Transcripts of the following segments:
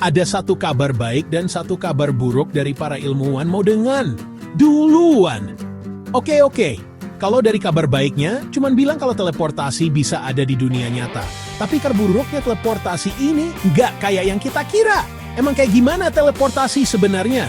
Ada satu kabar baik dan satu kabar buruk dari para ilmuwan. Mau dengan duluan? Oke. Kalau dari kabar baiknya, cuman bilang kalau teleportasi bisa ada di dunia nyata. Tapi kabar buruknya teleportasi ini nggak kayak yang kita kira. Emang kayak gimana teleportasi sebenarnya?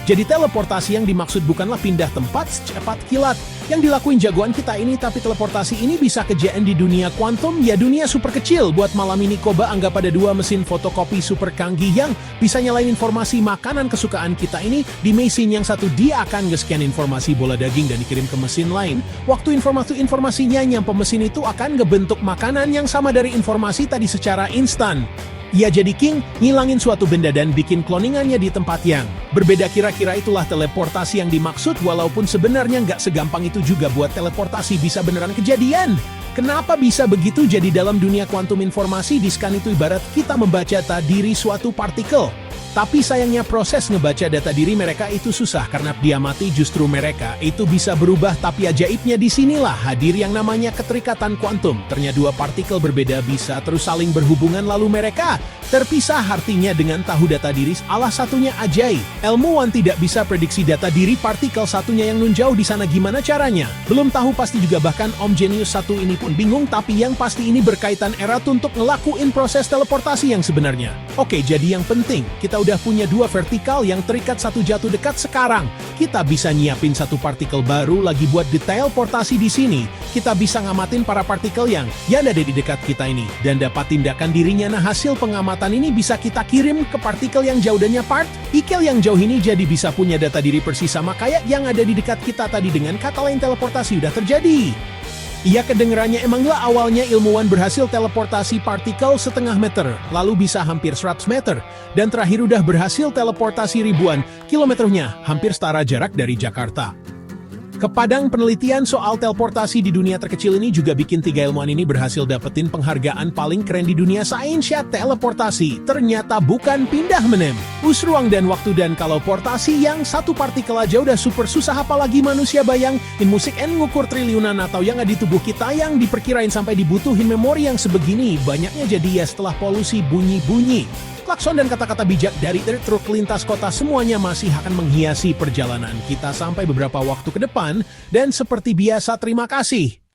Jadi teleportasi yang dimaksud bukanlah pindah tempat secepat kilat yang dilakuin jagoan kita ini, tapi teleportasi ini bisa kejadian di dunia kuantum, ya dunia super kecil. Buat malam ini coba anggap ada dua mesin fotokopi super canggih yang bisa nyalain informasi makanan kesukaan kita ini. Di mesin yang satu dia akan nge-scan informasi bola daging dan dikirim ke mesin lain. Waktu informasinya nyampe mesin itu akan ngebentuk makanan yang sama dari informasi tadi secara instan. Ia jadi king, ngilangin suatu benda dan bikin cloningannya di tempat yang berbeda. Kira-kira itulah teleportasi yang dimaksud, walaupun sebenarnya nggak segampang itu juga buat teleportasi bisa beneran kejadian. Kenapa bisa begitu? Jadi dalam dunia kuantum informasi, diskan itu ibarat kita membaca data diri suatu partikel. Tapi sayangnya proses ngebaca data diri mereka itu susah karena dia mati. Justru mereka itu bisa berubah, tapi ajaibnya disinilah hadir yang namanya keterikatan kuantum. Ternyata dua partikel berbeda bisa terus saling berhubungan lalu mereka terpisah. Artinya dengan tahu data diri salah satunya ajaib. Ilmuwan tidak bisa prediksi data diri partikel satunya yang nun jauh di sana. Gimana caranya? Belum tahu pasti juga, bahkan Om Genius satu ini pun bingung. Tapi yang pasti ini berkaitan erat untuk ngelakuin proses teleportasi yang sebenarnya. Oke, jadi yang penting kita udah punya dua vertikal yang terikat satu jatuh dekat. Sekarang kita bisa nyiapin satu partikel baru lagi buat detail portasi di sini. Kita bisa ngamatin para partikel yang ada di dekat kita ini dan dapat tindakan dirinya. Nah, hasil pengamatan ini bisa kita kirim ke partikel yang jauh dan partikel yang jauh ini jadi bisa punya data diri persis sama kayak yang ada di dekat kita tadi. Dengan kata lain, teleportasi udah terjadi. Iya, kedengerannya emanglah awalnya ilmuwan berhasil teleportasi partikel setengah meter, lalu bisa hampir 100 meter, dan terakhir udah berhasil teleportasi ribuan kilometernya, hampir setara jarak dari Jakarta ke Padang. Penelitian soal teleportasi di dunia terkecil ini juga bikin tiga ilmuwan ini berhasil dapetin penghargaan paling keren di dunia sains. Ya, teleportasi ternyata bukan pindah menembus ruang dan waktu, dan kalau portasi yang satu partikel aja udah super susah, apalagi manusia. Bayangin musik ngukur triliunan atau yang ada di tubuh kita yang diperkirain sampai dibutuhin memori yang sebegini banyaknya. Jadi ya, setelah polusi, bunyi-bunyi klakson dan kata-kata bijak dari truk lintas kota, semuanya masih akan menghiasi perjalanan kita sampai beberapa waktu ke depan. Dan seperti biasa, terima kasih